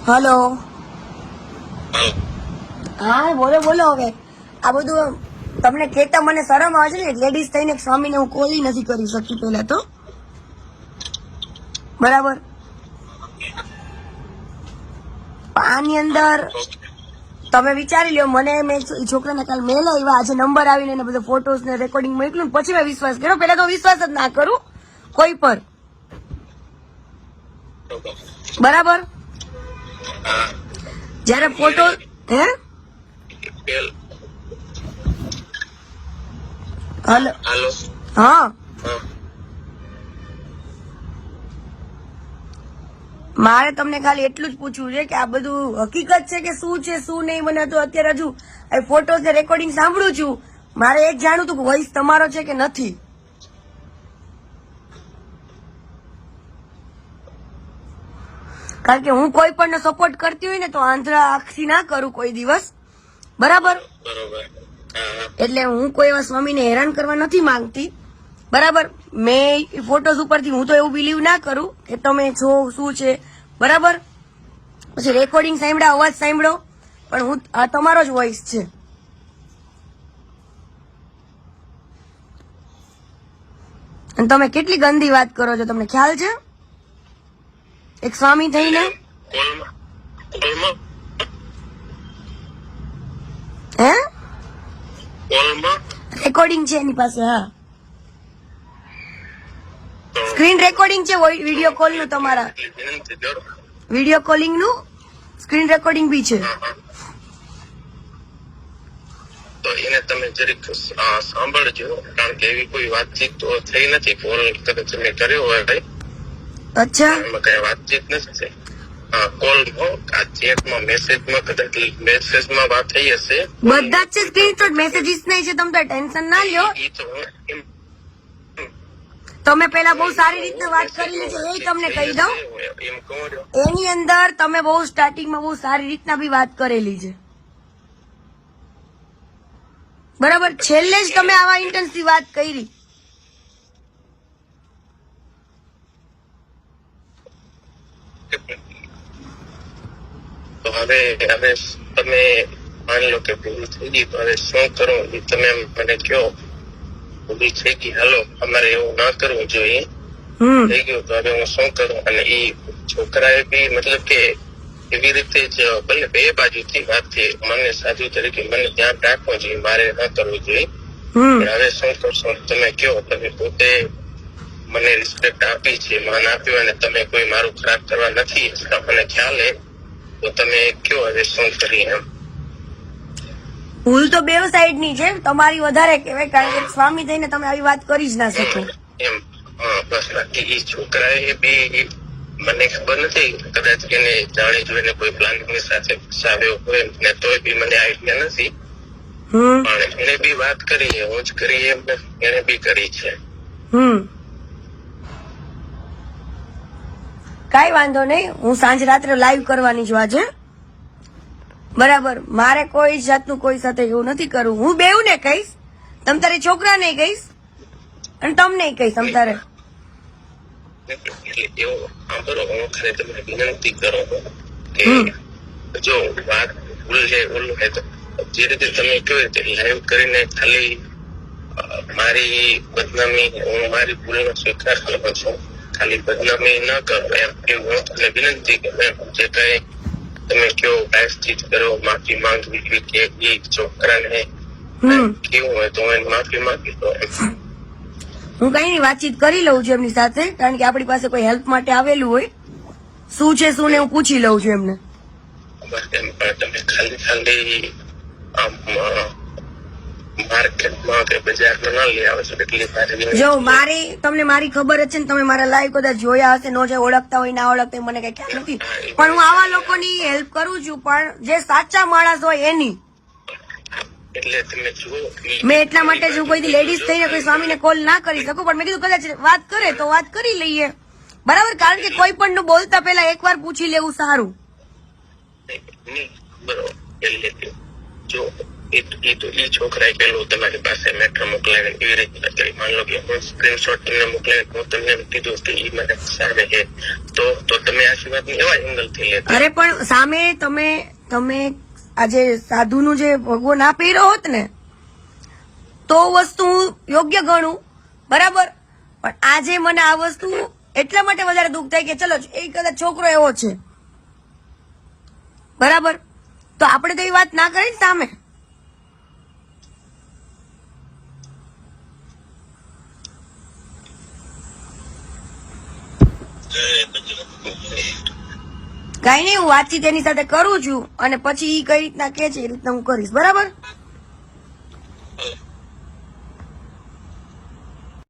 Hello. હા બોલો બોલો. હવે આ બધું તમને કહેતા મને શરમ આવે છે ને. લેડીઝ થઈને સ્વામીને હું કોલી નથી કરી શકતી પહેલા તો. બરાબર. આની અંદર તમે વિચારી લ્યો. મને મેં છોકરાને કાલ મેલ આવ્યા, આજે નંબર આવીને એને બધો ફોટોસ ને રેકોર્ડિંગ મોકલ્યું, પછી મેં વિશ્વાસ કર્યો. પેલા તો વિશ્વાસ જ ના કરું કોઈ પર. બરાબર. જયારે ફોટો હે હલો હા મારે તમને ખાલી એટલું જ પૂછવું છે કે આ બધું હકીકત છે કે શું છે શું નહીં. મને તો અત્યારે હજુ ફોટોસ ને રેકોર્ડિંગ સાંભળું છું. મારે એક જાણવું હતું કે વોઇસ તમારો છે કે નથી. કારણ કે હું કોઈ પણ સપોર્ટ કરતી હોય ને તો આંધળા આંખથી ના કરું કોઈ દિવસ. બરાબર. એટલે હું કોઈ એવા સ્વામીને હેરાન કરવા નથી માંગતી. બરાબર. મેં ફોટોસ ઉપરથી હું તો એવું બિલીવ ના કરું કે તમે છો શું છે. બરાબર. પછી રેકોર્ડિંગ સાંભળ્યા, અવાજ સાંભળો, પણ હું આ તમારો જ વોઇસ છે. અને તમે કેટલી ગંદી વાત કરો છો તમને ખ્યાલ છે? એક સ્વામી થઈને હે રેકોર્ડિંગ છે એની પાસે. હા સ્ક્રીન રેકોર્ડિંગ છે વિડીયો કોલ નું. તમારા વિડીયો કોલિંગ નું સ્ક્રીન રેકોર્ડિંગ બી છે. તો એને તમે જરીક સાંભળજો, કારણ કે એવી કોઈ વાતચીત તો થઈ નથી. કોલ કદાચ તમે કર્યો હોય ભાઈ. અચ્છા. એમાં કઈ વાતચીત નથી. કોલમાં આ ચેટમાં મેસેજમાં કદાચ મેસેજમાં વાત થઈ હશે. બધા જ છે સ્ક્રીનશોટ મેસેજીસ નહીં છે. તમે તો ટેન્શન ના લ્યો. તમે પેલા બહુ સારી રીતે વાત કરેલી છે એ તમને કહી દઉં. એની અંદર તમે બહુ સ્ટાર્ટિંગમાં બહુ સારી રીતના બી વાત કરેલી છે. બરાબર. છેલ્લે જ તમે આવા ઇન્ટેન્સથી વાત કરી. તો હવે તમે માની લો કે ભૂલ થઈ ગઈ, તો હવે શું કરો એ તમે મને કહો. ભૂલ થઈ ગઈ, હાલો અમારે એવું ના કરવું જોઈએ. થઈ ગયું તો હવે હું શું કરું? અને એ છોકરાએ બી મતલબ કે એવી રીતે જ ભલે બે બાજુથી વાત થઈ. મને સાધુ તરીકે મને ધ્યાન રાખવું જોઈએ, મારે ના કરવું જોઈએ. હવે શું કરશો તમે કહો. તમે પોતે મને રિસ્પેક્ટ આપી છે, માન આપ્યું, અને તમે કોઈ મારું ખરાબ કરવા નથી મને ખ્યાલ હે. તો તમે કયો હવે શું કરીએ એમ. ભૂલ તો બે સાઈડ ની છે. તમારી વધારે કહેવાય, કારણ કે સ્વામી થઈને તમે આવી વાત કરી જ ના શકો એમ. બસ બાકી એ છોકરાએ બી મને ખબર નથી, કદાચ એને જાણી જોઈને કોઈ પ્લાનિંગ ની સાથે ફસાવ્યો હોય ને, તોય બી મને આઈડિયા નથી. પણ એને બી વાત કરી, હું જ કરી એમ એને બી કરી છે. કઈ વાંધો નહીં. હું સાંજે રાત્રે લાઈવ કરવાની છું આજે. બરાબર. મારે કોઈ જાતનું કોઈ સાથે એવું નથી કરવું. હું બેઉ ને કહીશ, તમ તારી છોકરાને કહીશ અને તમને કહીશ. તમ તારે એવું સાંભળો, હું ખાલી તમને વિનંતી કરો કે જો વાત ભૂલ છે ઓલું હે તો જે રીતે તમે કહો તે લાઈવ કરીને ખાલી મારી બદનામી, હું મારી ભૂલનો સ્વીકાર કરું છું. ખાલી બદનામી ન કરો એમ. હું તમને વિનંતી કે જે કઈ તમે કયો પ્રાયશ્ચિત કરો, માફી માંગવી કે એ છોકરાને કેવું હોય તો એને માફી માંગી દો એમ. હું કઈ ની વાતચીત કરી લઉં છું એમની સાથે, કારણ કે આપણી પાસે કોઈ હેલ્પ માટે આવેલું હોય. શું છે શું ને હું પૂછી લઉં છું એમને. તમે ખાલી આમ માર્કેટમાં કે બજારમાં ના લઈ આવે છો. એટલી જો મારી તમને મારી ખબર જ છે ને, તમે મારા લાઈવ કદાચ જોયા હશે, નો જે ઓળખતા હોય ના ઓળખતા મને કઈ ખ્યાલ નથી, પણ હું આવા લોકોની હેલ્પ કરું છું, પણ જે સાચા માણસ હોય એની. એટલે તમે જુઓ, મેં એટલા માટે જો કોઈ લેડીઝ થઈને કોઈ સ્વામીને કોલ ના કરી શકું, પણ મેં કીધું કદાચ વાત કરે તો વાત કરી લઈએ. બરાબર. કારણ કે કોઈ પણ નું બોલતા પહેલા એકવાર પૂછી લેવું સારું. બરોબર. જો એ છોકરાએ પેલું તમારી પાસે મેટર મોકલાવીને એવી રીતે કરી. માન લો કે હું સ્ક્રીનશોટ તમને મોકલાવી, હું તમને કીધું કે એ મને ફસાવે છે, તો તમે આ આખી વાતની એવા એંગલ થી લેતા. અરે પણ સામે તમે આજે સાધુનું જે ભગવો ના પહેર્યો હોત ને તો વસ્તુ યોગ્ય ગણું, બરાબર. પણ આજે મને આ વસ્તુ એટલા માટે વધારે દુઃખ થાય કે ચલો એ કદાચ છોકરો એવો છે, બરાબર, તો આપણે તો એ વાત ના કરી સામે. કઈ નહીં, હું વાતચીત એની સાથે કરું છું અને પછી ઈ કઈ રીતના કે છે એ રીતના હું કરીશ, બરાબર.